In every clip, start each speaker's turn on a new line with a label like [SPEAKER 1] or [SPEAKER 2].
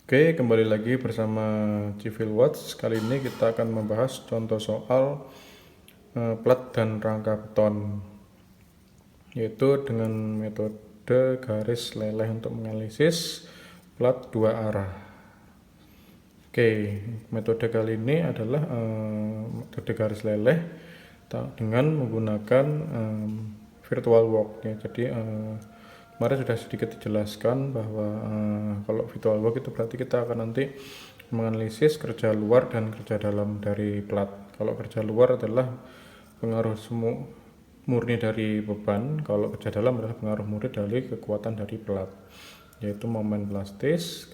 [SPEAKER 1] Oke, kembali lagi bersama Civil Watch. Kali ini kita akan membahas contoh soal plat dan rangka beton, yaitu dengan metode garis leleh untuk menganalisis plat dua arah. Oke, metode kali ini adalah metode garis leleh dengan menggunakan virtual walk ya. Jadi kemarin sudah sedikit dijelaskan bahwa kalau virtual walk itu berarti kita akan nanti menganalisis kerja luar dan kerja dalam dari plat. Kalau kerja luar adalah pengaruh murni dari beban, kalau kerja dalam adalah pengaruh murni dari kekuatan dari plat, yaitu momen plastis,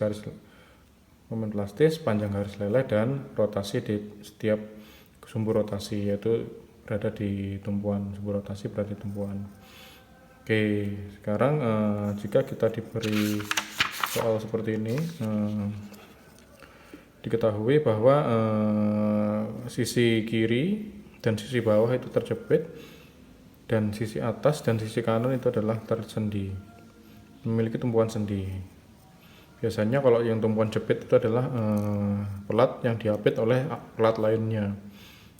[SPEAKER 1] panjang garis leleh, dan rotasi di setiap sumbu rotasi, yaitu berada di tumpuan, sumbu rotasi berada di tumpuan. Oke, sekarang jika kita diberi soal seperti ini, diketahui bahwa sisi kiri dan sisi bawah itu terjepit, dan sisi atas dan sisi kanan itu adalah tersendi, memiliki tumpuan sendi. Biasanya kalau yang tumpuan jepit itu adalah plat yang diapit oleh plat lainnya.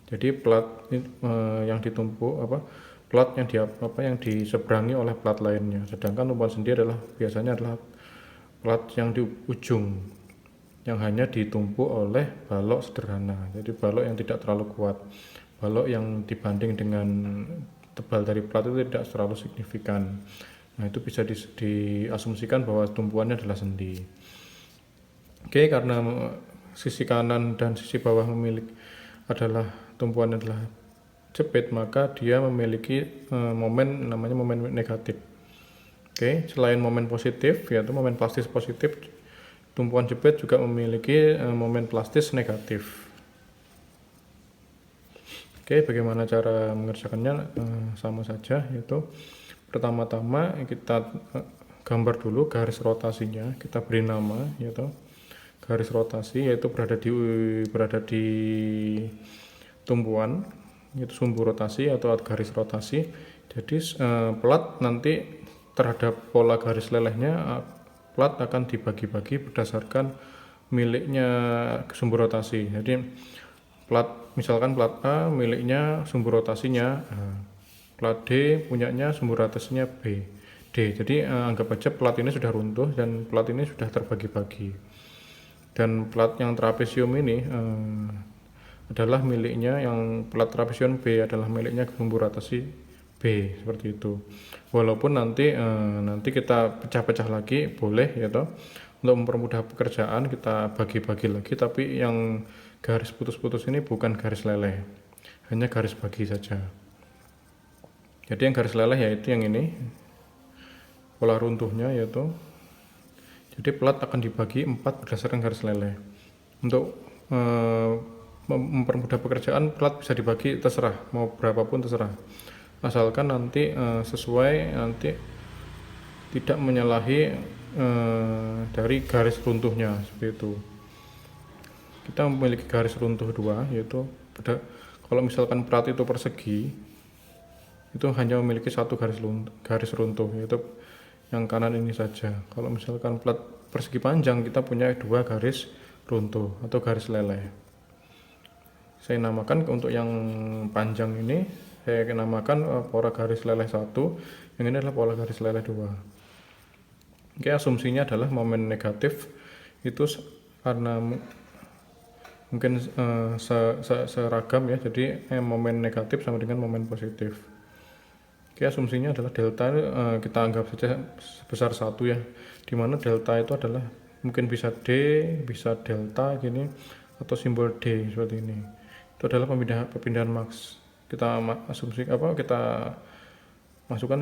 [SPEAKER 1] Jadi plat yang ditumpuk plat yang diseberangi oleh plat lainnya. Sedangkan tumpuan sendi biasanya adalah plat yang di ujung, yang hanya ditumpuk oleh balok sederhana. Jadi balok yang tidak terlalu kuat. Balok yang dibanding dengan tebal dari plat itu tidak terlalu signifikan. Nah, itu bisa diasumsikan bahwa tumpuannya adalah sendi. Oke, karena sisi kanan dan sisi bawah tumpuannya adalah jepit, maka dia memiliki momen namanya momen negatif. Oke, selain momen positif yaitu momen plastis positif, tumpuan jepit juga memiliki momen plastis negatif. Oke, bagaimana cara mengerjakannya? Sama saja, yaitu pertama-tama kita gambar dulu garis rotasinya, kita beri nama yaitu garis rotasi, yaitu berada di tumpuan, yaitu sumbu rotasi atau garis rotasi. Jadi plat nanti terhadap pola garis lelehnya, plat akan dibagi-bagi berdasarkan miliknya sumbu rotasi. Jadi misalkan plat A miliknya sumbu rotasinya A, plat D punyanya sumbu rotasinya B, D. Jadi anggap aja plat ini sudah runtuh dan plat ini sudah terbagi-bagi. Dan plat yang trapesium ini adalah miliknya, yang plat trapesium B adalah miliknya sumbu rotasi B, seperti itu. Walaupun nanti kita pecah-pecah lagi boleh ya toh. Untuk mempermudah pekerjaan kita bagi-bagi lagi, tapi yang garis putus-putus ini bukan garis leleh, hanya garis bagi saja. Jadi yang garis leleh yaitu yang ini, pola runtuhnya yaitu. Jadi plat akan dibagi 4 berdasarkan garis leleh. Untuk mempermudah pekerjaan, plat bisa dibagi terserah, mau berapapun terserah, asalkan nanti sesuai, nanti tidak menyalahi dari garis runtuhnya, seperti itu. Kita memiliki garis runtuh 2, yaitu kalau misalkan plat itu persegi, itu hanya memiliki satu garis runtuh, yaitu yang kanan ini saja. Kalau misalkan plat persegi panjang, kita punya 2 garis runtuh atau garis leleh. Saya namakan untuk yang panjang ini, saya namakan pola garis leleh 1, yang ini adalah pola garis leleh 2. Oke, asumsinya adalah momen negatif itu karena mungkin seragam ya, jadi momen negatif sama dengan momen positif. Oke, asumsinya adalah delta kita anggap saja sebesar 1 ya, dimana delta itu adalah mungkin bisa D, bisa delta gini, atau simbol D seperti ini. Itu adalah perpindahan maks. Kita kita masukkan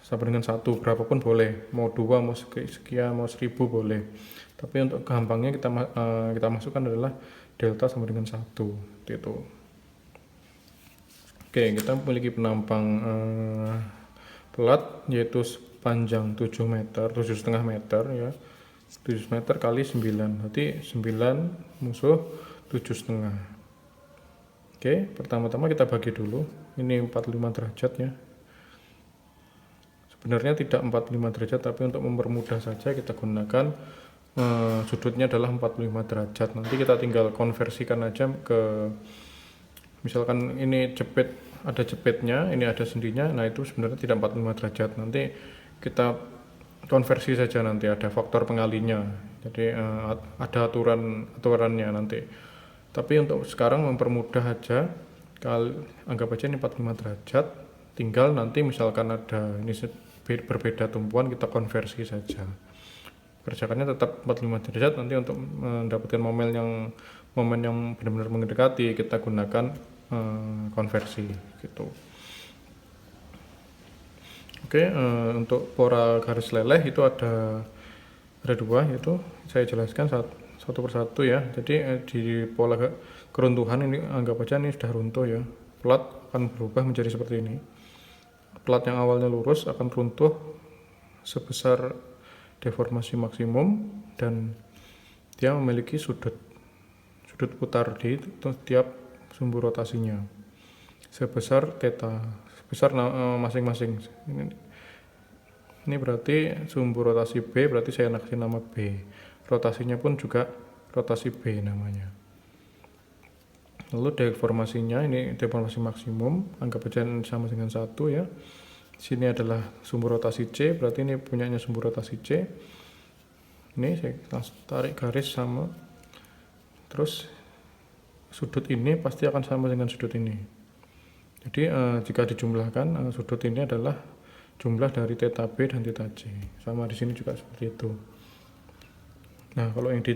[SPEAKER 1] sama dengan 1, berapapun boleh, mau 2, mau sekian, mau 1000 boleh, tapi untuk gampangnya kita masukkan adalah delta sama dengan 1, itu. Oke, kita memiliki penampang plat yaitu panjang 7 meter, 7,5 meter ya, 7 meter kali 9, berarti 9 musuh 7,5. Oke, pertama-tama kita bagi dulu, ini 45 derajat ya. Sebenarnya tidak 45 derajat, tapi untuk mempermudah saja kita gunakan sudutnya adalah 45 derajat. Nanti kita tinggal konversikan aja ke, misalkan ini jepit, ada jepitnya, ini ada sendinya, nah itu sebenarnya tidak 45 derajat. Nanti kita konversi saja, nanti ada faktor pengalinya, jadi ada aturannya nanti. Tapi untuk sekarang mempermudah aja, anggap aja ini 45 derajat, tinggal nanti misalkan ada ini berbeda tumpuan, kita konversi saja. Kerjakannya tetap 45 derajat, nanti untuk mendapatkan momen yang benar-benar mendekati, kita gunakan konversi gitu. Oke, untuk pola garis leleh itu ada dua, yaitu saya jelaskan satu persatu ya. Jadi di pola keruntuhan ini anggap aja ini sudah runtuh ya, plat akan berubah menjadi seperti ini. Plat yang awalnya lurus akan runtuh sebesar deformasi maksimum, dan dia memiliki sudut putar di setiap sumbu rotasinya sebesar theta, sebesar masing-masing. Ini berarti sumbu rotasi B, berarti saya kasih nama B. Rotasinya pun juga rotasi B namanya. Lalu deformasinya, ini deformasi maksimum, anggap aja sama dengan 1 ya. Sini adalah sumbu rotasi C, berarti ini punyanya sumbu rotasi C. Ini saya tarik garis sama, terus sudut ini pasti akan sama dengan sudut ini. Jadi jika dijumlahkan, sudut ini adalah jumlah dari theta B dan theta C. Sama di sini juga seperti itu. Nah, kalau yang di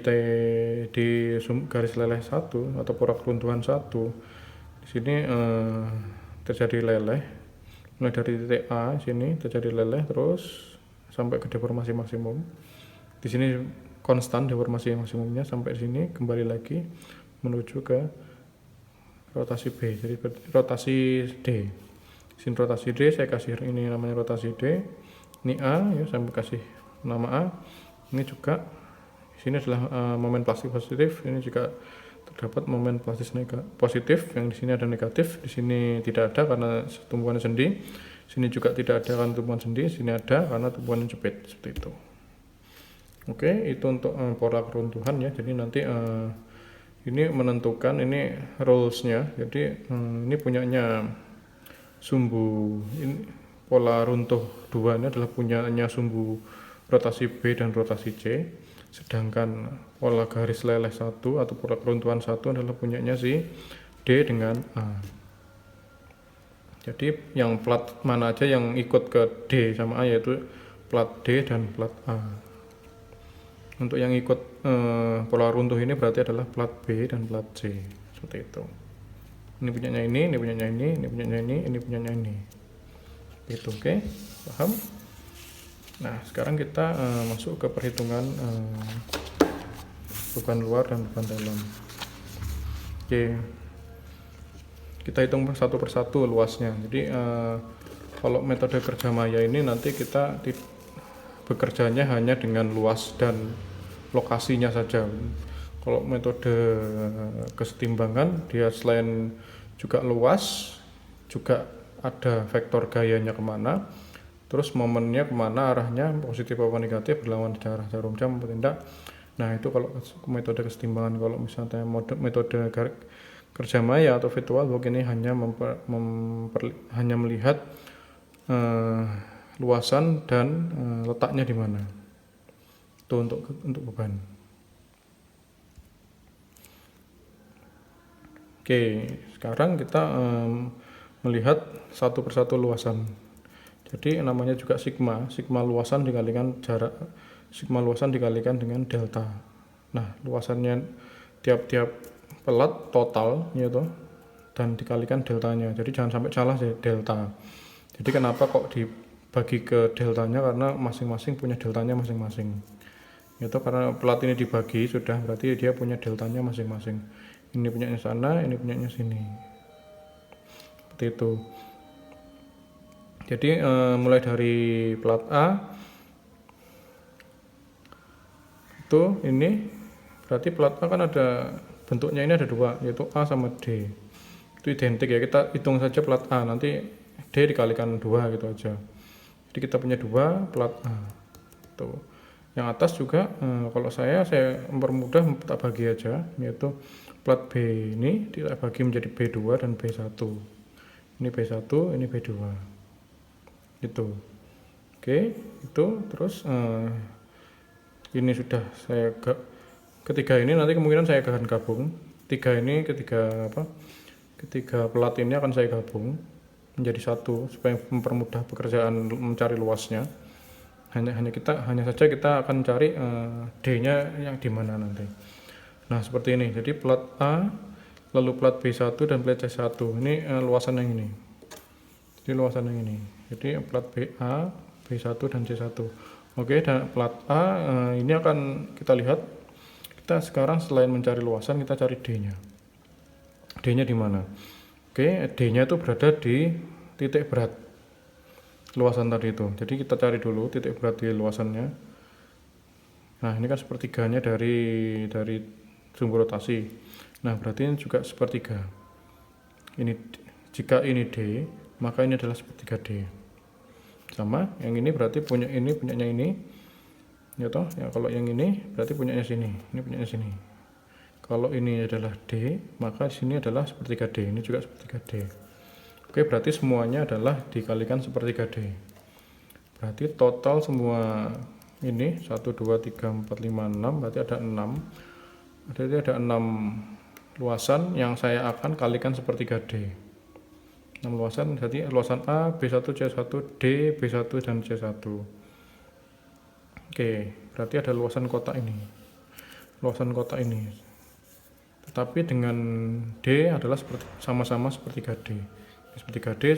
[SPEAKER 1] garis leleh 1 atau pola keruntuhan 1, di sini terjadi leleh. Mulai dari titik A sini terjadi leleh terus sampai ke deformasi maksimum. Di sini konstan deformasi maksimumnya, sampai di sini kembali lagi menuju ke rotasi B, jadi rotasi D. Sini rotasi D, saya kasih ini namanya rotasi D. Ini A ya, saya kasih nama A. Ini juga sini adalah momen plastik positif, ini juga terdapat momen plastis positif, yang di sini ada negatif, di sini tidak ada karena tumpuan sendi, sini juga tidak ada karena tumpuan sendi, sini ada karena tumpuan jepit, seperti itu. Oke, itu untuk pola keruntuhan ya. Jadi nanti ini menentukan ini rules-nya. Jadi ini punyanya sumbu, ini pola runtuh 2 ini adalah punyanya sumbu rotasi B dan rotasi C. Sedangkan pola garis leleh 1 atau pola keruntuhan 1 adalah punyanya si D dengan A. Jadi yang plat mana aja yang ikut ke D sama A, yaitu plat D dan plat A. Untuk yang ikut pola runtuh ini berarti adalah plat B dan plat C, seperti itu. Ini punyanya ini punyanya ini punyanya ini punyanya ini. Itu oke, paham? Nah, sekarang kita masuk ke perhitungan beban luar dan beban dalam. Oke, kita hitung satu persatu luasnya. Jadi kalau metode kerja maya ini nanti kita bekerjanya hanya dengan luas dan lokasinya saja. Kalau metode kesetimbangan, dia selain juga luas, juga ada vektor gayanya kemana, terus momennya kemana arahnya, positif apa negatif, berlawan arah jarum jam bertindak. Nah, itu kalau metode kesetimbangan. Kalau misalnya metode kerja maya atau virtual log ini hanya hanya melihat luasan dan letaknya di mana. Itu untuk beban. Oke, sekarang kita melihat satu persatu luasan. Jadi namanya juga sigma luasan dikalikan jarak, sigma luasan dikalikan dengan delta. Nah, luasannya tiap-tiap pelat total gitu, dan dikalikan deltanya. Jadi jangan sampai salah sih delta. Jadi kenapa kok dibagi ke deltanya, karena masing-masing punya deltanya masing-masing. Itu karena pelat ini dibagi sudah, berarti dia punya deltanya masing-masing. Ini punyanya sana, ini punyanya sini. Seperti itu. Jadi mulai dari plat A itu ini berarti plat A kan ada bentuknya, ini ada dua, yaitu A sama D. Itu identik ya, kita hitung saja plat A, nanti D dikalikan 2 gitu aja. Jadi kita punya 2 plat A. Tuh. Yang atas juga kalau saya mempermudah tak bagi aja, yaitu plat B ini kita bagi menjadi B2 dan B1. Ini B1, ini B2. Itu. Oke, itu terus ini sudah saya ketiga ini nanti kemungkinan saya akan gabung. Ketiga plat ini akan saya gabung menjadi satu supaya mempermudah pekerjaan mencari luasnya. Hanya saja kita akan cari D-nya yang di mana nanti. Nah, seperti ini. Jadi plat A, lalu plat B1 dan plat C1. Ini luasan yang ini. Jadi luasan yang ini. Jadi plat BA, B1 dan C1. Oke, dan plat A ini akan kita lihat. Kita sekarang selain mencari luasan, kita cari D-nya. D-nya di mana? Oke, D-nya itu berada di titik berat luasan tadi itu. Jadi kita cari dulu titik berat di luasannya. Nah, ini kan sepertiganya dari sumbu rotasi. Nah, berarti ini juga sepertiga. Ini jika ini D, maka ini adalah sepertiga D. Sama, yang ini berarti punyanya ini. Ya toh, ya kalau yang ini berarti punyanya sini. Ini punyanya sini. Kalau ini adalah D, maka di sini adalah sepertiga D. Ini juga sepertiga D. Oke, berarti semuanya adalah dikalikan sepertiga D. Berarti total semua ini 1, 2, 3, 4, 5, 6, berarti ada 6. Berarti ada 6 luasan yang saya akan kalikan sepertiga D. 6 luasan, jadi luasan A, B1, C1, D, B1, dan C1. Oke, berarti ada luasan kotak ini. Luasan kotak ini. Tetapi dengan D adalah sama-sama sepertiga D. Sepertiga D,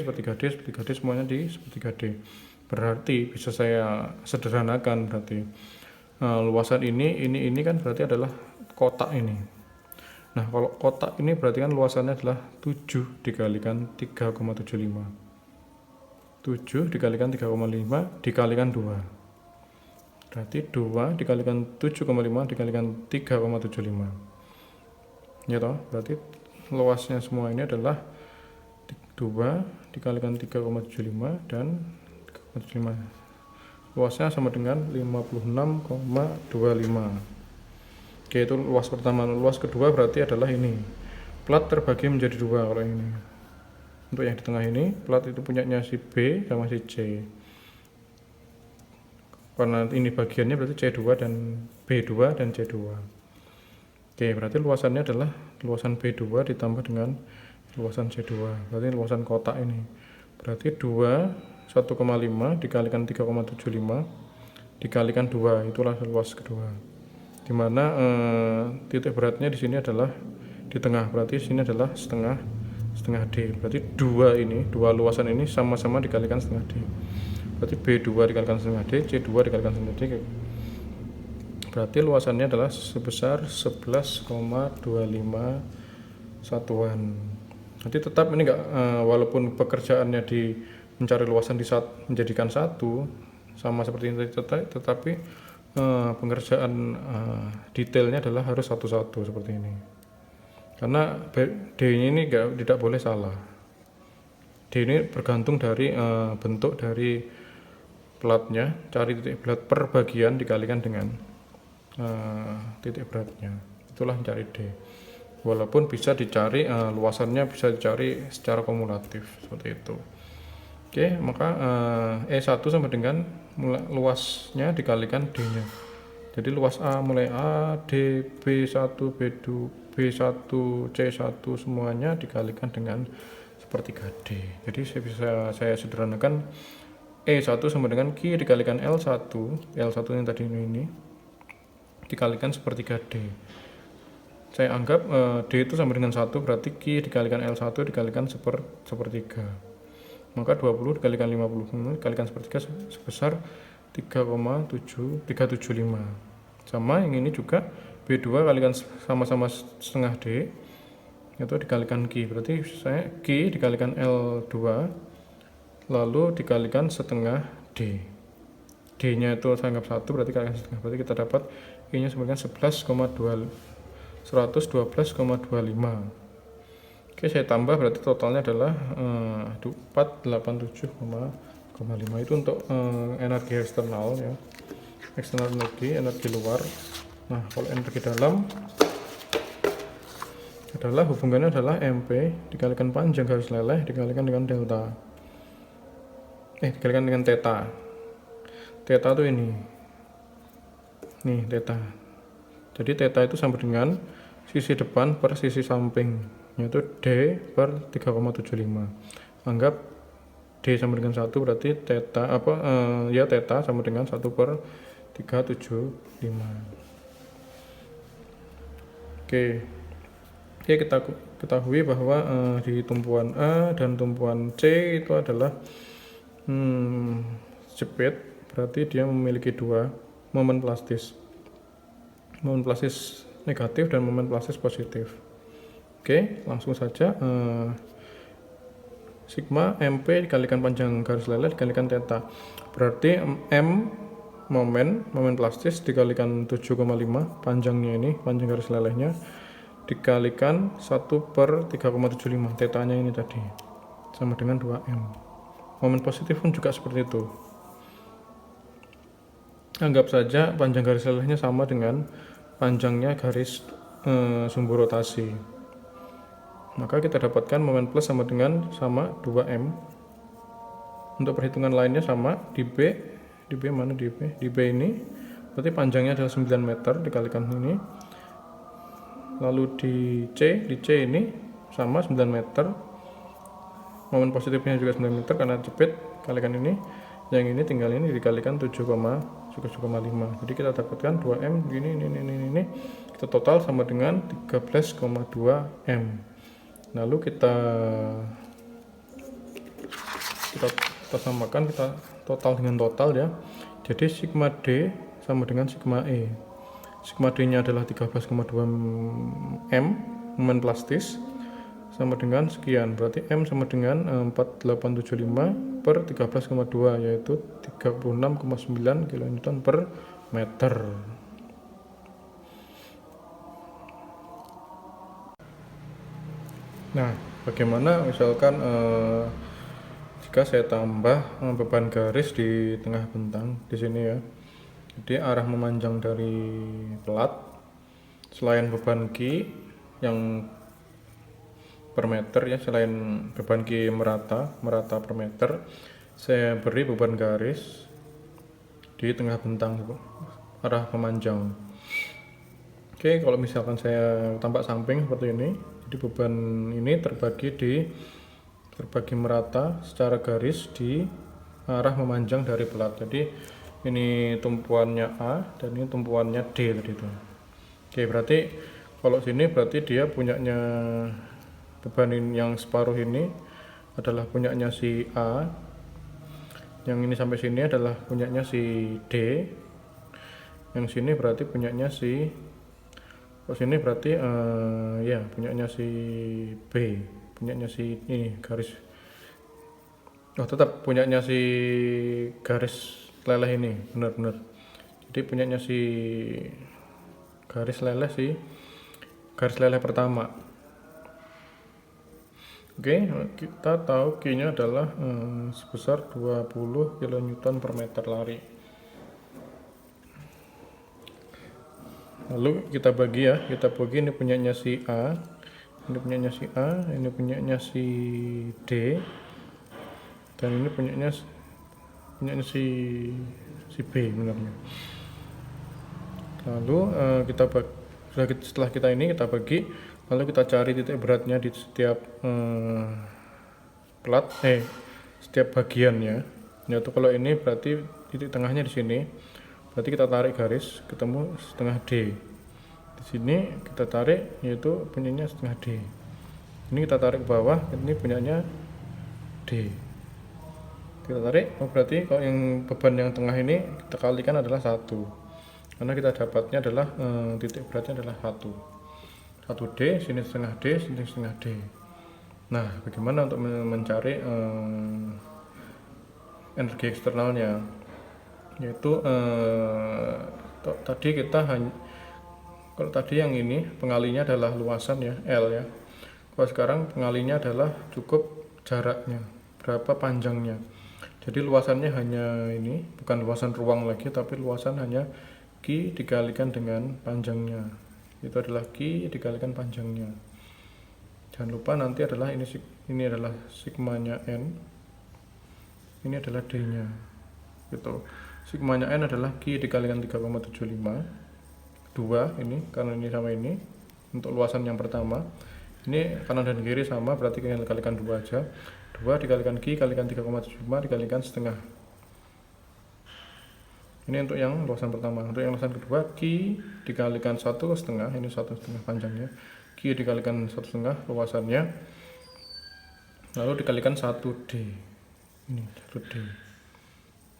[SPEAKER 1] semuanya di sepertiga D. Berarti bisa saya sederhanakan berarti luasan ini kan berarti adalah kotak ini. Nah, kalau kotak ini berarti kan luasannya adalah 7 dikalikan 3,75. 7 dikalikan 3,5 dikalikan 2. Berarti 2 dikalikan 7,5 dikalikan 3,75. Ya toh, berarti luasnya semua ini adalah 2 dikalikan 3,75 dan 3,75. Luasnya sama dengan 56,25. Oke, itu luas pertama. Luas kedua berarti adalah ini. Plat terbagi menjadi 2 kalau ini. Untuk yang di tengah ini, plat itu punyanya si B sama si C. Karena ini bagiannya berarti C2 dan B2 dan C2. Oke, berarti luasannya adalah luasan B2 ditambah dengan luasan C2. Berarti luasan kotak ini. Berarti 1,5 dikalikan 3,75 dikalikan 2, itulah luas kedua. Dimana titik beratnya di sini adalah di tengah, berarti sini adalah setengah D. Berarti dua luasan ini sama-sama dikalikan setengah D. Berarti B2 dikalikan setengah D, C2 dikalikan setengah D. Berarti luasannya adalah sebesar 11,25 satuan. Jadi tetap ini enggak, walaupun pekerjaannya di mencari luasan menjadikan satu sama seperti ini tetapi pengerjaan detailnya adalah harus satu-satu seperti ini. Karena D ini tidak boleh salah. D ini bergantung dari bentuk dari platnya, cari titik berat per bagian dikalikan dengan titik beratnya, itulah mencari D. Walaupun bisa dicari luasannya bisa dicari secara kumulatif seperti itu. Oke, maka E1 sama dengan luasnya dikalikan D-nya. Jadi luas A mulai A, D, B1, B2, B1, C1 semuanya dikalikan dengan sepertiga D. Jadi saya sederhanakan E1 sama dengan Q dikalikan L1 yang tadi ini dikalikan sepertiga D. Saya anggap D itu sama dengan 1, berarti Q dikalikan L1 dikalikan sepertiga. Maka 20 dikalikan 50 dikalikan sepertiga sebesar 3,375. Sama yang ini juga B2 kalikan sama-sama setengah D itu dikalikan Q. Berarti saya Q dikalikan L2 lalu dikalikan setengah D. D-nya itu saya anggap 1, berarti kalikan setengah. Berarti kita dapat I-nya sama dengan 112,25. Oke, saya tambah berarti totalnya adalah 487,5. Itu untuk energi eksternal ya. eksternal energi luar. Nah, kalau energi dalam adalah hubungannya adalah MP dikalikan panjang garis leleh dikalikan dengan delta. Dikalikan dengan theta. Theta itu ini. Nih, theta. Jadi theta itu sama dengan sisi depan per sisi samping, yaitu D per 3,75. Anggap D sama dengan 1, berarti theta theta sama dengan 1 per 375. Oke, kita ketahui bahwa di tumpuan A dan tumpuan C itu adalah jepit, berarti dia memiliki dua momen plastis negatif dan momen plastis positif. Oke, langsung saja sigma MP dikalikan panjang garis leleh dikalikan theta, berarti M momen plastis dikalikan 7,5 panjangnya ini, panjang garis lelehnya, dikalikan 1 per 3,75, tetanya ini tadi sama dengan 2M. Momen positif pun juga seperti itu. Anggap saja panjang garis lelehnya sama dengan panjangnya garis sumbu rotasi, maka kita dapatkan momen plus sama 2M. Untuk perhitungan lainnya sama, di B mana di B ini berarti panjangnya adalah 9 meter dikalikan ini, lalu di C ini sama 9 meter, momen positifnya juga 9 meter karena jepit, kalikan ini, yang ini tinggal ini dikalikan 7,5. Jadi kita dapatkan 2M ini kita total sama dengan 13,2M. Lalu kita samakan, kita total dengan total ya. Jadi sigma D sama dengan sigma E. Sigma D nya adalah 13,2 M momen plastis sama dengan sekian, berarti M sama dengan 4875 per 13,2, yaitu 36,9 kN per meter. Nah, bagaimana misalkan jika saya tambah beban garis di tengah bentang di sini ya. Jadi arah memanjang dari pelat, selain beban Q yang per meter ya, selain beban Q merata per meter, saya beri beban garis di tengah bentang arah memanjang. Oke, kalau misalkan saya tampak samping seperti ini, jadi beban ini terbagi merata secara garis di arah memanjang dari pelat. Jadi ini tumpuannya A dan ini tumpuannya D tadi itu. Oke, berarti kalau sini berarti dia punyanya beban yang separuh ini adalah punyanya si A, yang ini sampai sini adalah punyanya si D, yang sini berarti punyanya si sini berarti punyanya si B, punyanya si ini garis tetap punyanya si garis leleh ini, benar-benar. Jadi punyanya si garis leleh pertama. Oke, kita tahu Q-nya adalah sebesar 20 kN per meter lari. Lalu kita bagi ini punyanya si A, ini punyanya si A, ini punyanya si D, dan ini punyanya si B benarnya. Lalu setelah kita bagi, lalu kita cari titik beratnya di setiap setiap bagiannya. Yaitu kalau ini berarti titik tengahnya di sini, berarti kita tarik garis ketemu setengah D. Di sini kita tarik, yaitu punyanya setengah D. Ini kita tarik ke bawah, ini punyanya D. Kita tarik, berarti kalau yang beban yang tengah ini kita kalikan adalah 1, karena kita dapatnya adalah titik beratnya adalah 1D, sini setengah D, sini setengah D. Nah, bagaimana untuk mencari energi eksternalnya? Yaitu kalau tadi yang ini pengalinya adalah luasan ya, L ya. Kalau sekarang pengalinya adalah cukup jaraknya, berapa panjangnya. Jadi luasannya hanya ini, bukan luasan ruang lagi, tapi luasan hanya Q dikalikan dengan panjangnya. Itu adalah Q dikalikan panjangnya. Jangan lupa nanti adalah ini adalah sigmanya N, ini adalah D-nya. Gitu. Sigmanya N adalah Q dikalikan 3,75, 2 ini, karena ini sama ini, untuk luasan yang pertama. Ini kanan dan kiri sama, berarti kita kalikan 2 aja. 2 dikalikan Q kalikan 3,75 dikalikan setengah. Ini untuk yang luasan pertama. Untuk yang luasan kedua, Q dikalikan 1,5, ini 1,5 panjangnya. Q dikalikan 1,5 luasannya, lalu dikalikan 1D, ini 1D.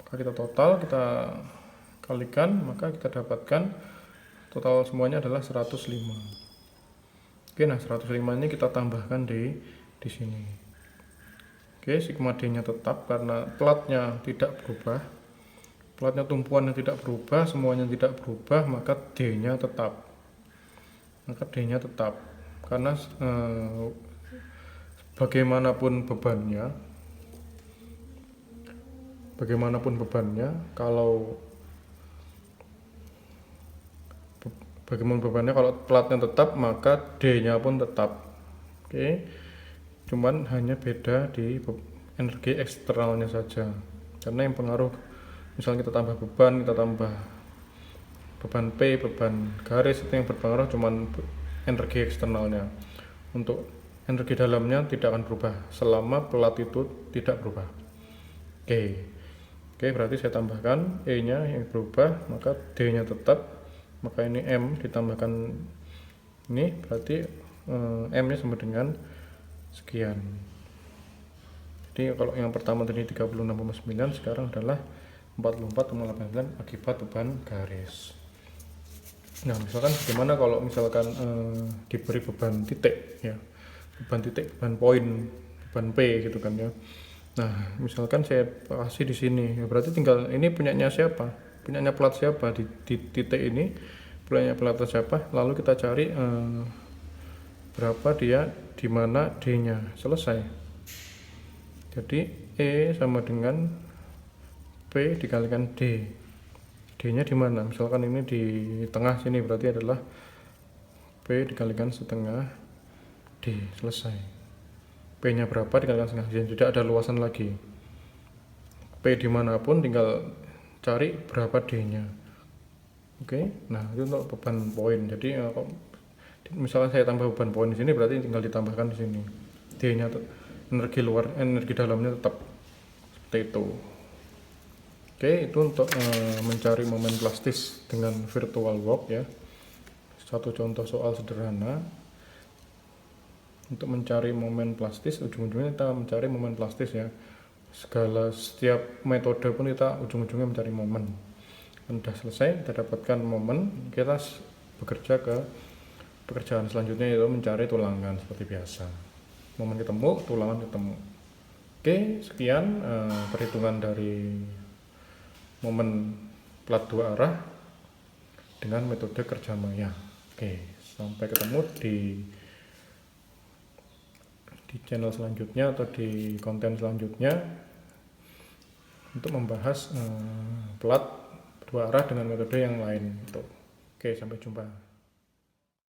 [SPEAKER 1] Maka kita total, kita kalikan, maka kita dapatkan total semuanya adalah 105. Oke, nah 105 ini kita tambahkan di sini. Oke, sigma D nya tetap karena platnya tidak berubah, platnya tumpuannya tidak berubah, semuanya tidak berubah, maka D nya tetap. Maka D-nya tetap karena bagaimanapun bebannya, kalau platnya tetap, maka D-nya pun tetap. Oke. Cuman hanya beda di energi eksternalnya saja. Karena yang pengaruh, misalnya kita tambah beban, kita tambah beban P, beban garis, itu yang berpengaruh cuman energi eksternalnya. Untuk energi dalamnya tidak akan berubah selama plat itu tidak berubah. Oke, berarti saya tambahkan E nya yang berubah, maka D nya tetap, maka ini M ditambahkan ini, berarti M nya sama dengan sekian. Jadi kalau yang pertama tadi 36,9, sekarang adalah 44,89 akibat beban garis. Nah, misalkan bagaimana kalau misalkan diberi beban titik ya, beban poin, beban P gitu kan ya. Nah, misalkan saya kasih di sini, ya berarti tinggal ini punyanya siapa? Punyanya plat siapa di titik ini? Punyanya plat siapa? Lalu kita cari berapa dia, di mana D-nya. Selesai. Jadi E sama dengan P dikalikan D. D-nya di mana? Misalkan ini di tengah sini, berarti adalah P dikalikan setengah D. Selesai. P-nya berapa dikalikan setengah D. Tidak ada luasan lagi. P dimanapun tinggal cari berapa D-nya. Oke. Nah, itu untuk beban poin. Jadi misalkan saya tambah beban poin di sini, berarti tinggal ditambahkan di sini. D-nya energi dalamnya tetap seperti itu. Oke, itu untuk mencari momen plastis dengan virtual work ya. Satu contoh soal sederhana. Untuk mencari momen plastis, ujung-ujungnya kita mencari momen plastis ya. Setiap metode pun kita ujung-ujungnya mencari momen. Sudah selesai, kita dapatkan momen, kita bekerja ke pekerjaan selanjutnya, yaitu mencari tulangan seperti biasa. Momen ketemu, tulangan ketemu. Oke, sekian perhitungan dari momen plat dua arah dengan metode kerja maya. Oke, sampai ketemu di channel selanjutnya atau di konten selanjutnya untuk membahas plat dua arah dengan metode yang lain. Oke, sampai jumpa.